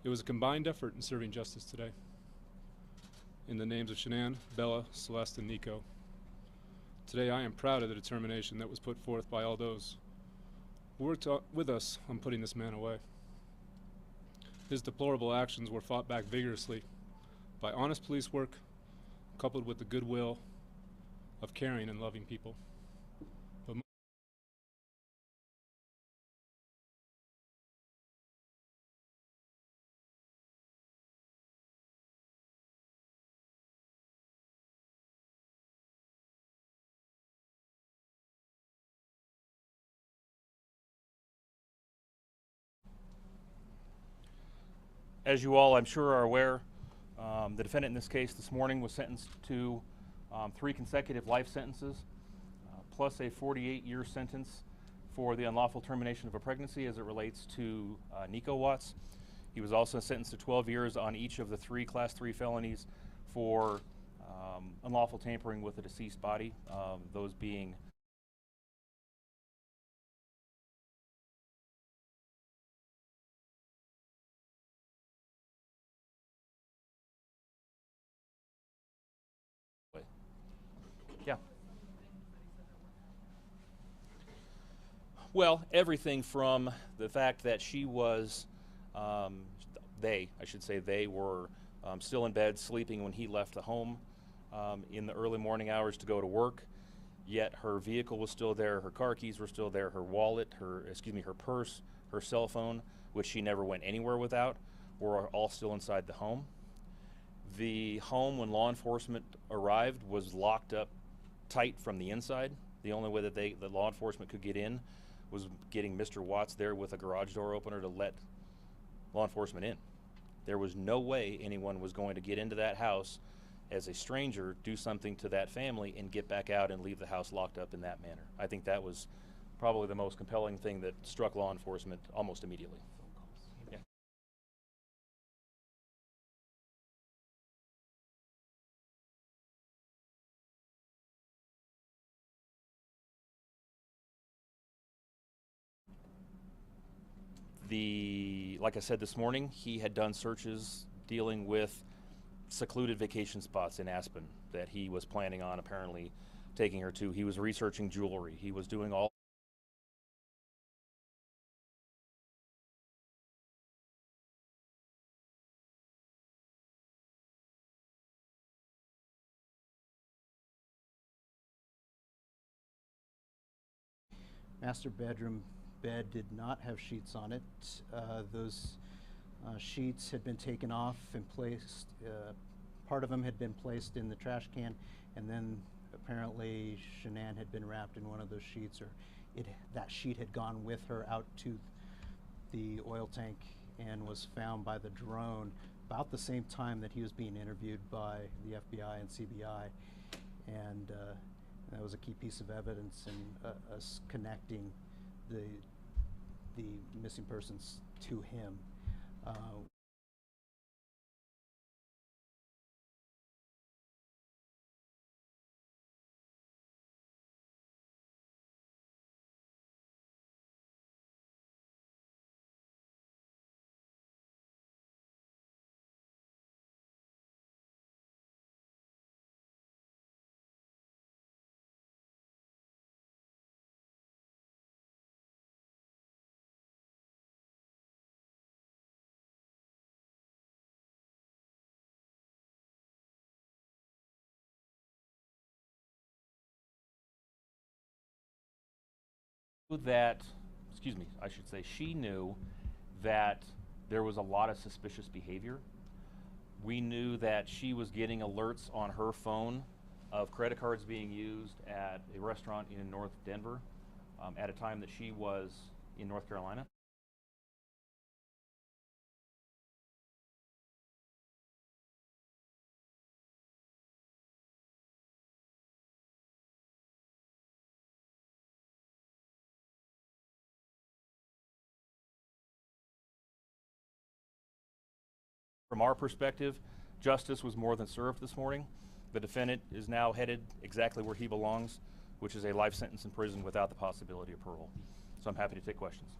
It was a combined effort in serving justice today. In the names of Shanann, Bella, Celeste, and Nico. Today I am proud of the determination that was put forth by all those who worked with us on putting this man away. His deplorable actions were fought back vigorously by honest police work, coupled with the goodwill of caring and loving people. But As you all, I'm sure, are aware, the defendant in this case this morning was sentenced to 3 consecutive life sentences, plus a 48-year sentence for the unlawful termination of a pregnancy as it relates to Nico Watts. He was also sentenced to 12 years on each of the 3 Class 3 felonies for unlawful tampering with a deceased body, those being Yeah. Well, everything from the fact that she was, they were still in bed sleeping when he left the home in the early morning hours to go to work, yet her vehicle was still there, her car keys were still there, her wallet, her purse, her cell phone, which she never went anywhere without, were all still inside the home. The home, when law enforcement arrived, was locked up tight from the inside. The only way that the law enforcement could get in was getting Mr. Watts there with a garage door opener to let law enforcement in. There was no way anyone was going to get into that house as a stranger, do something to that family, and get back out and leave the house locked up in that manner. I think that was probably the most compelling thing that struck law enforcement almost immediately. Yeah. Like I said this morning, he had done searches dealing with secluded vacation spots in Aspen that he was planning on apparently taking her to. He was researching jewelry. He was doing all Master bedroom bed did not have sheets on it. Those sheets had been taken off and placed, part of them had been placed in the trash can, and then apparently Shanann had been wrapped in one of those sheets, or that sheet had gone with her out to the oil tank and was found by the drone about the same time that he was being interviewed by the FBI and CBI. And that was a key piece of evidence in us connecting the missing persons to him. that, she knew that there was a lot of suspicious behavior. We knew that she was getting alerts on her phone of credit cards being used at a restaurant in North Denver at a time that she was in North Carolina. From our perspective, justice was more than served this morning. The defendant is now headed exactly where he belongs, which is a life sentence in prison without the possibility of parole. So I'm happy to take questions.